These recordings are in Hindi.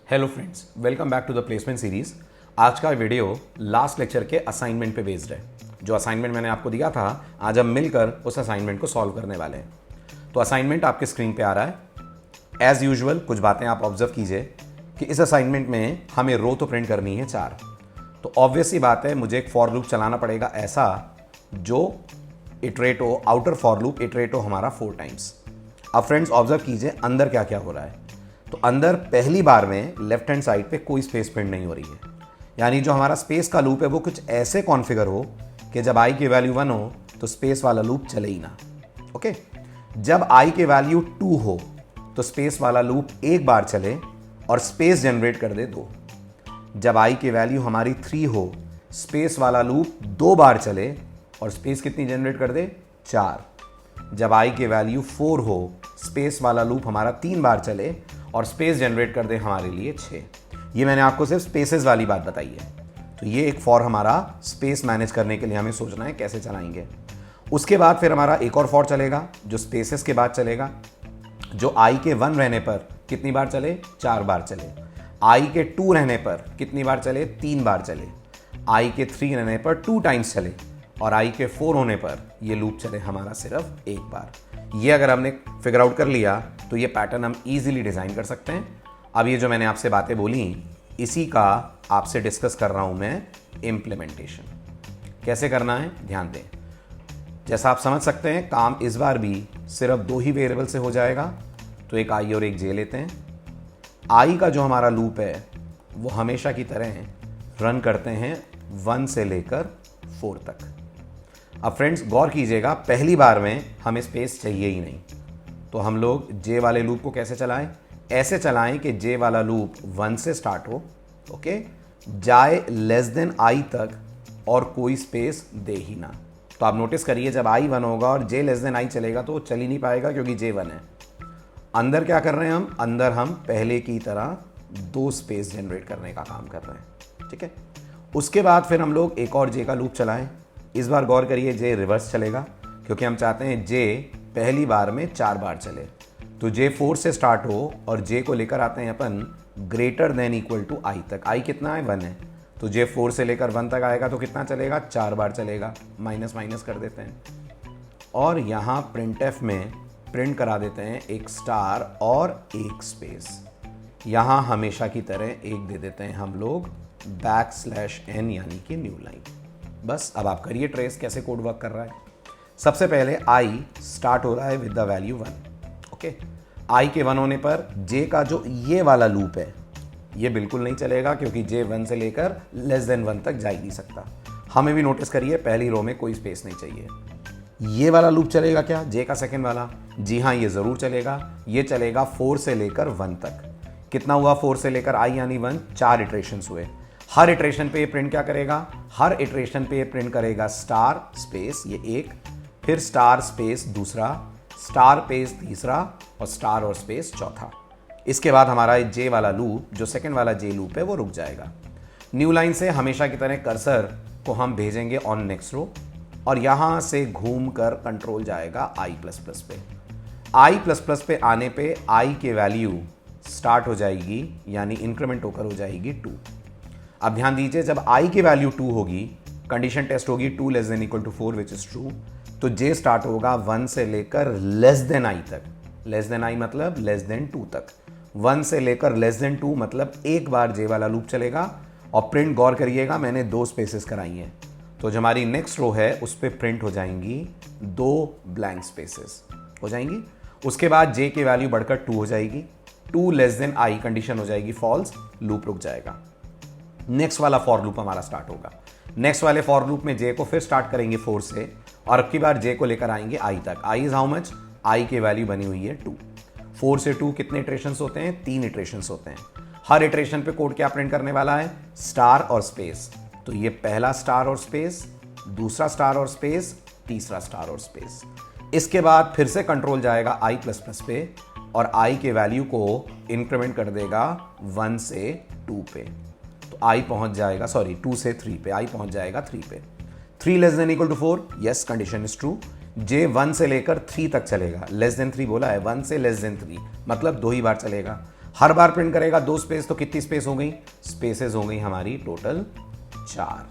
Hello friends, welcome back to the placement series. आज का वीडियो लास्ट लेक्चर के असाइनमेंट पे बेस्ड है। जो असाइनमेंट मैंने आपको दिया था, आज हम मिलकर उस असाइनमेंट को सॉल्व करने वाले हैं। तो असाइनमेंट आपके स्क्रीन पे आ रहा है। एज यूजुअल कुछ बातें आप ऑब्जर्व कीजिए कि इस असाइनमेंट में हमें रो तो प्रिंट करनी है 4। तो ऑब्वियस सी बात है, मुझे एक फॉर लूप चलाना पड़ेगा ऐसा जो इटरेट हो, आउटर फॉर लूप इटरेट हो हमारा 4 टाइम्स। अब फ्रेंड्स ऑब्जर्व कीजिए अंदर क्या क्या हो रहा है। तो अंदर पहली बार में लेफ्ट हैंड साइड पे कोई स्पेस प्रिंट नहीं हो रही है, यानी जो हमारा स्पेस का लूप है वो कुछ ऐसे कॉन्फ़िगर हो कि जब आई की वैल्यू 1 हो तो स्पेस वाला लूप चले ही ना। ओके, जब आई की वैल्यू 2 हो तो स्पेस वाला लूप एक बार चले और स्पेस जनरेट कर दे 2। जब आई की वैल्यू हमारी 3 हो, स्पेस वाला लूप 2 बार चले और स्पेस कितनी जनरेट कर दे 4। जब आई की वैल्यू 4 हो, स्पेस वाला लूप हमारा 3 बार चले और स्पेस जनरेट कर दे हमारे लिए 6। ये मैंने आपको सिर्फ स्पेसेस वाली बात बताई है। तो ये एक फॉर हमारा स्पेस मैनेज करने के लिए हमें सोचना है कैसे चलाएंगे। उसके बाद फिर हमारा एक और फॉर चलेगा जो स्पेसेस के बाद चलेगा, जो आई के 1 रहने पर कितनी बार चले 4 बार चले, आई के 2 रहने पर कितनी बार चले 3 बार चले, आई के 3 रहने पर 2 टाइम्स चले और आई के 4 होने पर ये लूप चले हमारा सिर्फ एक बार। ये अगर हमने फिगर आउट कर लिया तो ये पैटर्न हम इजीली डिज़ाइन कर सकते हैं। अब ये जो मैंने आपसे बातें बोली, इसी का आपसे डिस्कस कर रहा हूँ मैं इम्प्लीमेंटेशन कैसे करना है। ध्यान दें, जैसा आप समझ सकते हैं काम इस बार भी सिर्फ 2 ही वेरिएबल से हो जाएगा। तो एक आई और एक जे लेते हैं। आई का जो हमारा लूप है वो हमेशा की तरह रन करते हैं 1 से लेकर 4 तक। अब फ्रेंड्स गौर कीजिएगा, पहली बार में हमें स्पेस चाहिए ही नहीं, तो हम लोग जे वाले लूप को कैसे चलाएं? ऐसे चलाएं कि जे वाला लूप 1 से स्टार्ट हो, ओके, जाए लेस देन आई तक और कोई स्पेस दे ही ना। तो आप नोटिस करिए, जब आई 1 होगा और जे लेस देन आई चलेगा तो वो चल ही नहीं पाएगा क्योंकि जे 1 है। अंदर क्या कर रहे हैं अंदर हम पहले की तरह 2 स्पेस जनरेट करने का काम कर रहे हैं, ठीक है। उसके बाद फिर हम लोग एक और जे का लूप चलाएं। इस बार गौर करिए, जे रिवर्स चलेगा क्योंकि हम चाहते हैं जे पहली बार में 4 बार चले। तो जे 4 से स्टार्ट हो और जे को लेकर आते हैं अपन ग्रेटर देन इक्वल टू आई तक। आई कितना है 1 है, तो जे 4 से लेकर 1 तक आएगा तो कितना चलेगा 4 बार चलेगा। माइनस माइनस कर देते हैं और यहाँ प्रिंटएफ में प्रिंट करा देते हैं एक स्टार और एक स्पेस। यहाँ हमेशा की तरह एक दे देते हैं हम लोग \n यानी कि न्यू लाइन। बस अब आप करिए ट्रेस कैसे कोड वर्क कर रहा है। सबसे पहले आई स्टार्ट हो रहा है विद द वैल्यू 1। ओके, आई के 1 होने पर जे का जो ये वाला लूप है ये बिल्कुल नहीं चलेगा क्योंकि जे 1 से लेकर लेस देन 1 तक जा ही नहीं सकता। हमें भी नोटिस करिए पहली रो में कोई स्पेस नहीं चाहिए। ये वाला लूप चलेगा क्या, जे का सेकंड वाला? जी हाँ, ये ज़रूर चलेगा। ये चलेगा 4 से लेकर 1 तक। कितना हुआ 4 से लेकर आई यानी 1, 4 इटरेशंस हुए। हर इटरेशन पे ये प्रिंट क्या करेगा, हर इटरेशन पे ये प्रिंट करेगा स्टार स्पेस ये एक, फिर स्टार स्पेस दूसरा, स्टार स्पेस तीसरा और स्टार और स्पेस चौथा। इसके बाद हमारा जे वाला लूप जो सेकंड वाला जे लूप है वो रुक जाएगा। न्यू लाइन से हमेशा की तरह कर्सर को हम भेजेंगे ऑन नेक्स्ट रो और यहाँ से घूम कर कंट्रोल जाएगा i++ पे। i++ पे आने पे आई की वैल्यू स्टार्ट हो जाएगी यानी इंक्रीमेंट होकर हो जाएगी 2। अब ध्यान दीजिए, जब आई की वैल्यू 2 होगी, कंडीशन टेस्ट होगी 2 less than equal to 4 which is true, तो जे स्टार्ट होगा 1 से लेकर लेस देन आई तक। लेस देन आई मतलब लेस देन 2 तक। 1 से लेकर लेस देन 2 मतलब एक बार जे वाला लूप चलेगा और प्रिंट गौर करिएगा मैंने 2 स्पेसेस कराई हैं, तो जो हमारी नेक्स्ट रो है उस पर प्रिंट हो जाएंगी 2 ब्लैंक स्पेसेस हो जाएंगी। उसके बाद जे की वैल्यू बढ़कर 2 हो जाएगी। 2 लेस देन आई कंडीशन हो जाएगी फॉल्स, लूप रुक जाएगा। नेक्स्ट वाला फॉर लूप हमारा स्टार्ट होगा। नेक्स्ट वाले फॉर लूप में जे को फिर स्टार्ट करेंगे 4 से और अब की बार जे को लेकर आएंगे आई तक। आई इज हाउ मच, आई की वैल्यू बनी हुई है 2। 4 से 2 कितने इटरेशंस होते हैं, 3 इटरेशंस होते हैं। हर इटरेशन पे कोड क्या प्रिंट करने वाला है, स्टार और स्पेस। तो ये पहला स्टार और स्पेस, दूसरा स्टार और स्पेस, तीसरा स्टार और स्पेस। इसके बाद फिर से कंट्रोल जाएगा i++ पे और आई के वैल्यू को इंक्रीमेंट कर देगा 1 से 2 पे। तो आई पहुंच जाएगा 2 से 3 पे, आई पहुंच जाएगा 3 पे। 3 less than equal to 4, yes condition is true. J 1 से लेकर 3 तक चलेगा। लेस देन 3 बोला है, 1 से लेस देन 3 मतलब 2 ही बार चलेगा। हर बार प्रिंट करेगा 2 स्पेस, तो कितनी स्पेस हो गई? स्पेसेस हो गई हमारी टोटल 4,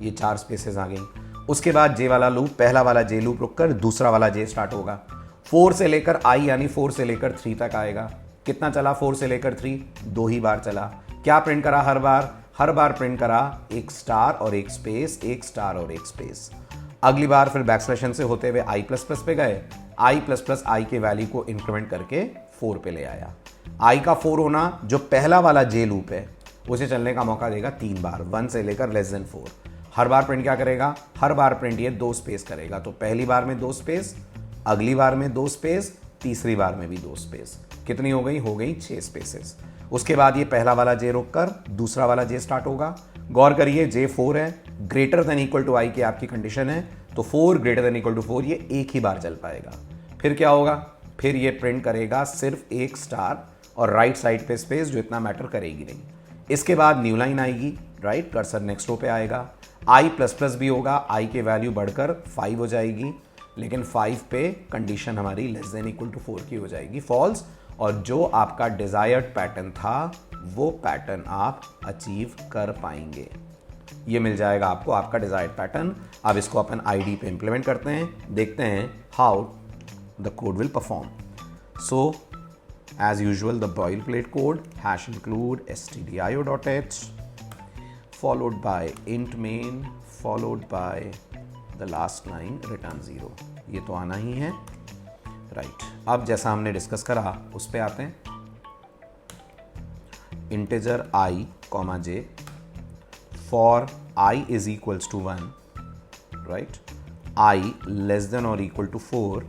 ये 4 स्पेसेस आ गई। उसके बाद जे वाला लूप, पहला वाला जे लूप रुककर दूसरा वाला जे स्टार्ट होगा। 4 से लेकर आई यानी 4 से लेकर 3 तक आएगा। कितना चला 4 से लेकर 3? 2 ही बार चला। क्या प्रिंट करा हर बार? हर बार प्रिंट करा एक स्टार और एक स्पेस, एक स्टार और एक स्पेस। अगली बार फिर बैकस्लैश से होते हुए आई प्लस प्लस पे गए, आई प्लस प्लस आई के वैल्यू को इंक्रीमेंट करके 4 पे ले आया। आई का 4 होना, जो पहला वाला जे लूप है उसे चलने का मौका देगा 3 बार, 1 से लेकर <4। हर बार प्रिंट क्या करेगा? हर बार प्रिंट ये 2 स्पेस करेगा। तो पहली बार में 2 स्पेस, अगली बार में 2 स्पेस, तीसरी बार में भी 2 स्पेस। कितनी हो गई? हो गई 6 स्पेसेस। उसके बाद ये पहला वाला जे रुककर दूसरा वाला जे स्टार्ट होगा। गौर करिए जे 4 है, ग्रेटर देन इक्वल टू आई की आपकी कंडीशन है, तो 4 ग्रेटर देन इक्वल टू 4 ये एक ही बार चल पाएगा। फिर क्या होगा? फिर ये प्रिंट करेगा सिर्फ एक स्टार और राइट साइड पे स्पेस, जो इतना मैटर करेगी नहीं। इसके बाद न्यू लाइन आएगी, राइट, कर्सर नेक्स्ट रो पे आएगा। आई प्लस प्लस भी होगा, आई की वैल्यू बढ़कर 5 हो जाएगी, लेकिन 5 पे कंडीशन हमारी लेस देन इक्वल टू 4 की हो जाएगी, फॉल्स। और जो आपका डिजायर्ड पैटर्न था वो पैटर्न आप अचीव कर पाएंगे। ये मिल जाएगा आपको आपका डिजायर्ड पैटर्न। अब इसको अपन आईडी पे इंप्लीमेंट करते हैं, देखते हैं how the code will perform. So as usual the boilerplate code hash include stdio.h followed by int main followed by the last line return 0। ये तो आना ही है, राइट। अब जैसा हमने डिस्कस करा उस पे आते हैं। Integer i comma j for i is equals to 1, right, i less than और equal to 4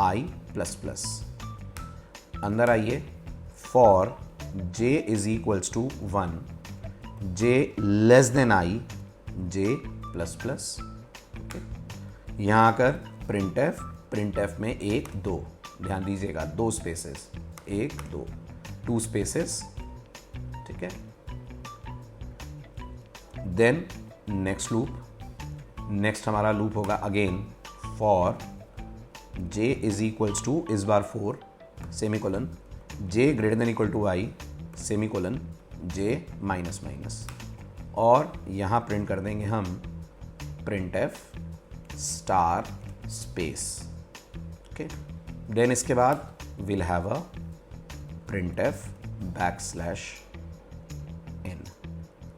i plus plus. अंदर आइए, for j is equals to 1 j less than i j plus plus. यहाँ आकर प्रिंट एफ में 1 2, ध्यान दीजिएगा 2 स्पेसेस, 1 2, 2 स्पेसेस, ठीक है। देन नेक्स्ट लूप, नेक्स्ट हमारा लूप होगा again for j is equals to इस बार 4 semicolon j greater than equal to i semicolon j minus minus. और यहाँ प्रिंट कर देंगे हम print F star space, okay. Then इसके बाद will have a print F backslash n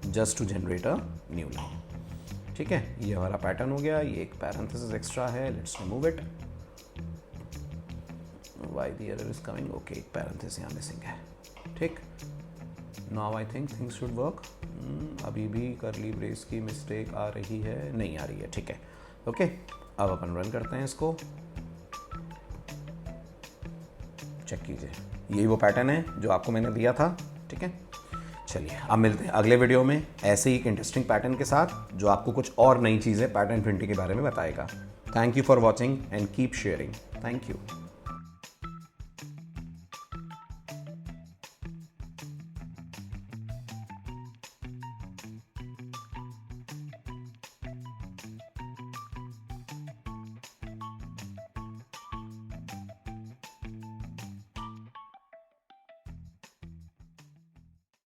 just to generate a new line, ठीक है। ये हमारा पैटर्न हो गया। ये एक पैरेंथेसिस एक्स्ट्रा है, let's remove it. Why the error is coming, okay, एक पैरेंथेसिस यहाँ मिसिंग है, ठीक। Now I think things should work. अभी भी करली ब्रेस की मिस्टेक आ रही है, नहीं आ रही है, ठीक है, ओके। अब अपन रन करते हैं इसको, चेक कीजिए, यही वो पैटर्न है जो आपको मैंने दिया था, ठीक है। चलिए अब मिलते हैं अगले वीडियो में ऐसे ही एक इंटरेस्टिंग पैटर्न के साथ जो आपको कुछ और नई चीज़ें पैटर्न प्रिंटिंग के बारे में बताएगा। Thank you for watching and keep sharing. Thank you.